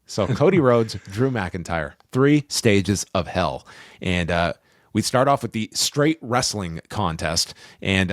So Cody Rhodes, Drew McIntyre, 3 stages of hell. And we start off with the straight wrestling contest. And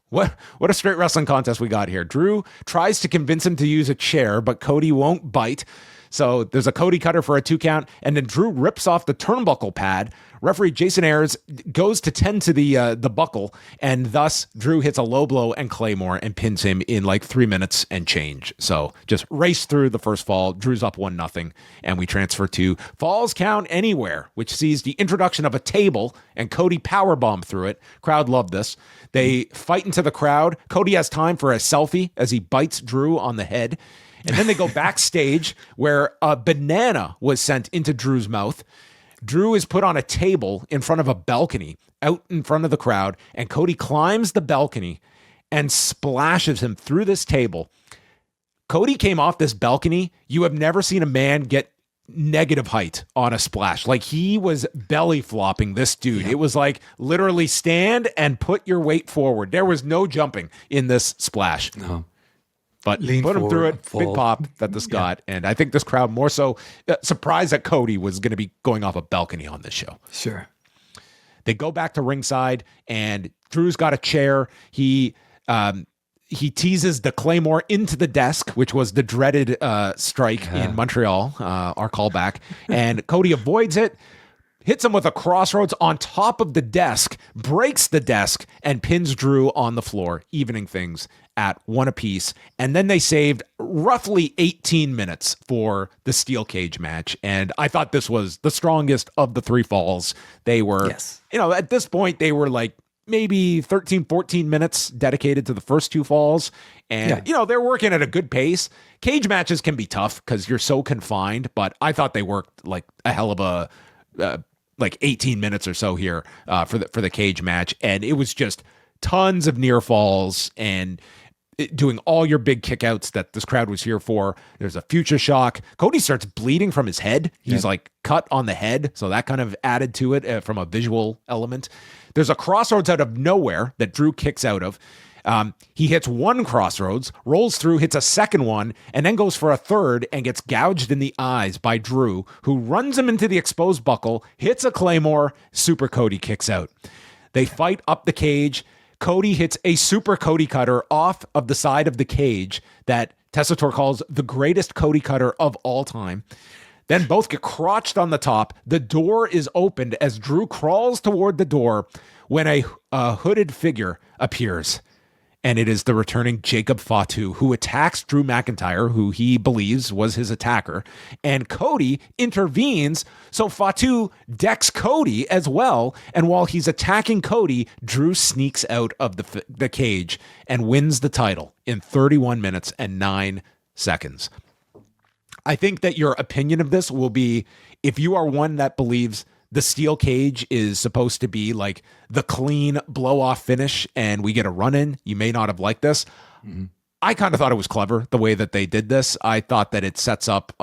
what a straight wrestling contest we got here. Drew tries to convince him to use a chair, but Cody won't bite. So there's a Cody cutter for a 2 count, and then Drew rips off the turnbuckle pad. Referee Jason Ayers goes to tend to the buckle, and thus Drew hits a low blow and Claymore and pins him in like 3 minutes and change. So just race through the first fall. Drew's up 1-0, and we transfer to Falls Count Anywhere, which sees the introduction of a table and Cody powerbomb through it. Crowd loved this. They fight into the crowd. Cody has time for a selfie as he bites Drew on the head. And then they go backstage where a banana was sent into Drew's mouth. Drew is put on a table in front of a balcony out in front of the crowd, and Cody climbs the balcony and splashes him through this table. Cody came off this balcony. You have never seen a man get negative height on a splash. Like, he was belly flopping this dude. It was like literally stand and put your weight forward. There was no jumping in this splash. No. But put him through it, big pop that this got. And I think this crowd more so surprised that Cody was going to be going off a balcony on this show. Sure. They go back to ringside, and Drew's got a chair. He teases the Claymore into the desk, which was the dreaded strike in Montreal, our callback. And Cody avoids it, hits him with a crossroads on top of the desk, breaks the desk, and pins Drew on the floor, evening things at 1 apiece. And then they saved roughly 18 minutes for the steel cage match. And I thought this was the strongest of the 3 falls. They were, at this point, they were like maybe 13, 14 minutes dedicated to the first 2 falls. And, they're working at a good pace. Cage matches can be tough because you're so confined, but I thought they worked like a hell of a, like 18 minutes or so here for the cage match. And it was just tons of near falls and doing all your big kickouts that this crowd was here for. There's a future shock. Cody starts bleeding from his head. He's like cut on the head. So that kind of added to it from a visual element. There's a crossroads out of nowhere that Drew kicks out of. He hits 1 crossroads, rolls through, hits a second one, and then goes for a third and gets gouged in the eyes by Drew, who runs him into the exposed buckle, hits a Claymore, Super Cody kicks out. They fight up the cage. Cody hits a Super Cody cutter off of the side of the cage that Tessitore calls the greatest Cody cutter of all time. Then both get crotched on the top. The door is opened as Drew crawls toward the door when a hooded figure appears. And it is the returning Jacob Fatu, who attacks Drew McIntyre, who he believes was his attacker. And Cody intervenes, so Fatu decks Cody as well. And while he's attacking Cody, Drew sneaks out of the cage and wins the title in 31 minutes and 9 seconds. I think that your opinion of this will be, if you are one that believes the steel cage is supposed to be like the clean blow-off finish and we get a run-in, you may not have liked this. Mm-hmm. I kind of thought it was clever the way that they did this. I thought that it sets up,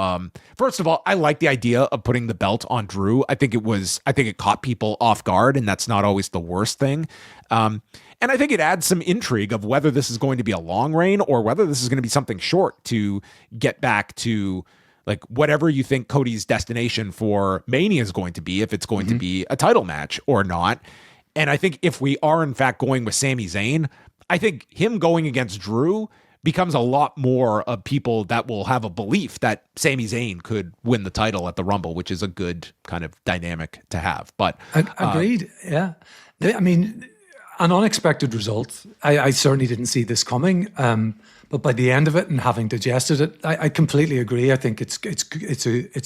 first of all, I like the idea of putting the belt on Drew. I think it caught people off guard, and that's not always the worst thing. And I think it adds some intrigue of whether this is going to be a long reign or whether this is going to be something short to get back to like whatever you think Cody's destination for Mania is going to be, if it's going to be a title match or not. And I think if we are in fact going with Sami Zayn, I think him going against Drew becomes a lot more of people that will have a belief that Sami Zayn could win the title at the Rumble, which is a good kind of dynamic to have. But agreed. Yeah. I mean, an unexpected result. I certainly didn't see this coming. But by the end of it and having digested it, I completely agree. I think it's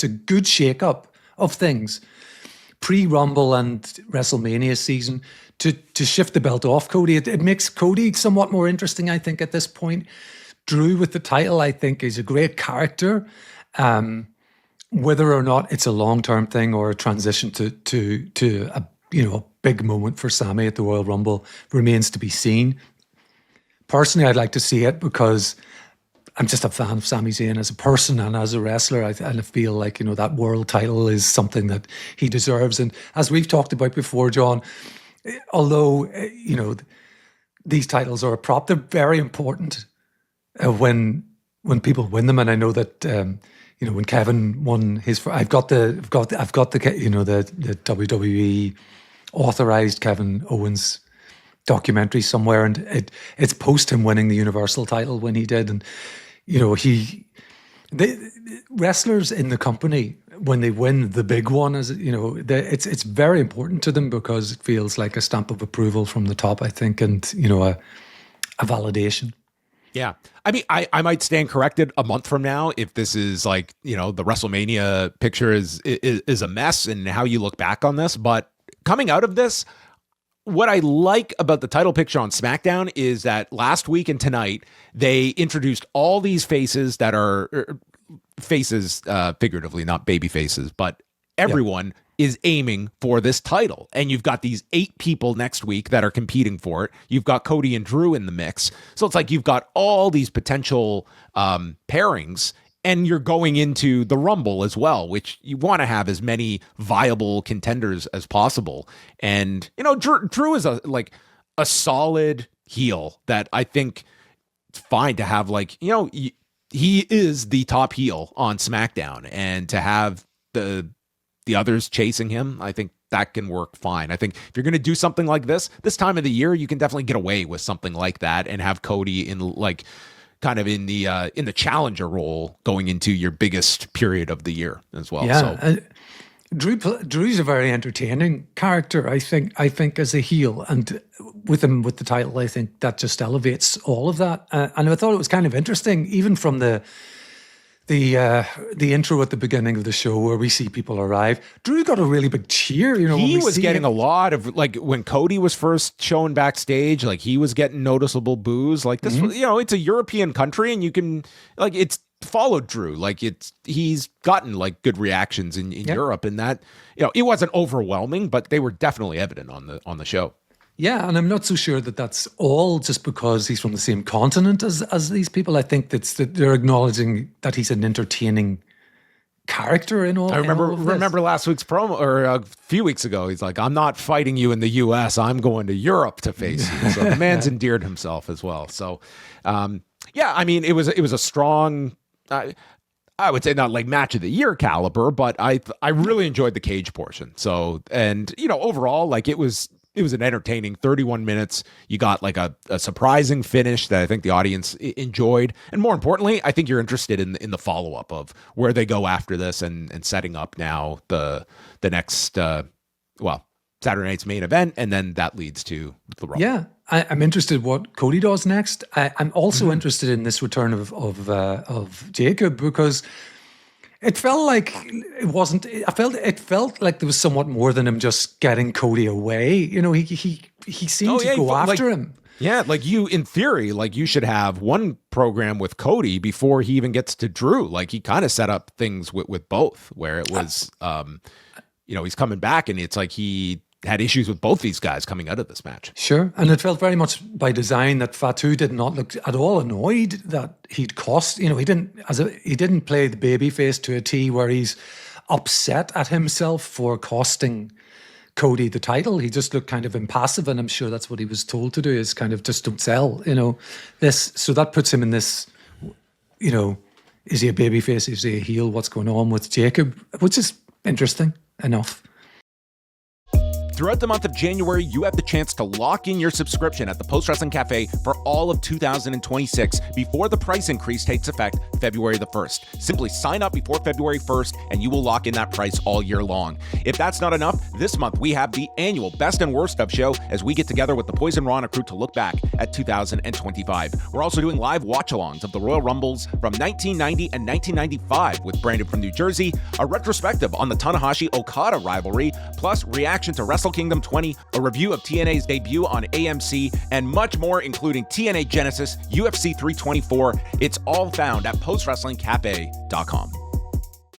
a good shake-up of things. Pre-Rumble and WrestleMania season to shift the belt off Cody. It makes Cody somewhat more interesting, I think, at this point. Drew with the title, I think, is a great character. Whether or not it's a long-term thing or a transition to a big moment for Sami at the Royal Rumble remains to be seen. Personally, I'd like to see it because I'm just a fan of Sami Zayn as a person and as a wrestler. I feel like, that world title is something that he deserves. And as we've talked about before, John, although, these titles are a prop, they're very important when people win them. And I know that, when Kevin won his, I've got the the WWE authorized Kevin Owens documentary somewhere, and it's post him winning the Universal title when he did, and the wrestlers in the company, when they win the big one, it's very important to them because it feels like a stamp of approval from the top, I think, and a validation. Yeah. I mean, I might stand corrected a month from now if this is like, the WrestleMania picture is a mess and how you look back on this. But coming out of this, what I like about the title picture on SmackDown is that last week and tonight, they introduced all these faces that are faces, figuratively, not baby faces, but everyone is aiming for this title. And you've got these 8 people next week that are competing for it. You've got Cody and Drew in the mix. So it's like you've got all these potential pairings, and you're going into the Rumble as well, which you want to have as many viable contenders as possible. And, Drew is a solid heel that I think it's fine to have, he is the top heel on SmackDown, and to have the others chasing him, I think that can work fine. I think if you're going to do something like this time of the year, you can definitely get away with something like that and have Cody in kind of in the challenger role going into your biggest period of the year as well. Yeah. So. Drew's a very entertaining character, I think as a heel, and with him with the title, I think that just elevates all of that. And I thought it was kind of interesting, even from the intro at the beginning of the show where we see people arrive. Drew got a really big cheer. He was getting a lot of, when Cody was first shown backstage, he was getting noticeable boos. This, it's a European country, and you can it's followed Drew. He's gotten good reactions in Europe, and that it wasn't overwhelming, but they were definitely evident on the show. Yeah, and I'm not so sure that that's all just because he's from the same continent as these people. I think that they're acknowledging that he's an entertaining character in all. I remember last week's promo, or a few weeks ago, he's like, "I'm not fighting you in the U.S. I'm going to Europe to face you." So the man's endeared himself as well. So, I mean, it was a strong. I would say not match of the year caliber, but I really enjoyed the cage portion. So, and overall, it was an entertaining 31 minutes. You got a surprising finish that I think the audience enjoyed. And more importantly, I think you're interested in the follow-up of where they go after this and setting up now the next, Saturday night's main event. And then that leads to the Rumble. Yeah, I'm interested what Cody does next. I'm also interested in this return of Jacob, because it felt like it wasn't. It felt like there was somewhat more than him just getting Cody away. He seemed to go after him. Yeah, in theory, you should have one program with Cody before he even gets to Drew. He kind of set up things with both, where it was, he's coming back, and it's he had issues with both these guys coming out of this match. Sure. And it felt very much by design that Fatu did not look at all annoyed that he'd cost, he didn't play the baby face to a T where he's upset at himself for costing Cody the title. He just looked kind of impassive, and I'm sure that's what he was told to do, is kind of just don't sell, this. So that puts him in this, is he a baby face? Is he a heel? What's going on with Jacob? Which is interesting enough. Throughout the month of January, you have the chance to lock in your subscription at the Post Wrestling Cafe for all of 2026 before the price increase takes effect February the 1st. Simply sign up before February 1st and you will lock in that price all year long. If that's not enough, this month we have the annual Best and Worst of show as we get together with the Poison Rana crew to look back at 2025. We're also doing live watch-alongs of the Royal Rumbles from 1990 and 1995 with Brandon from New Jersey, a retrospective on the Tanahashi-Okada rivalry, plus reaction to Wrestle Kingdom 20, a review of TNA's debut on AMC, and much more, including TNA Genesis, UFC 324. It's all found at postwrestlingcafe.com.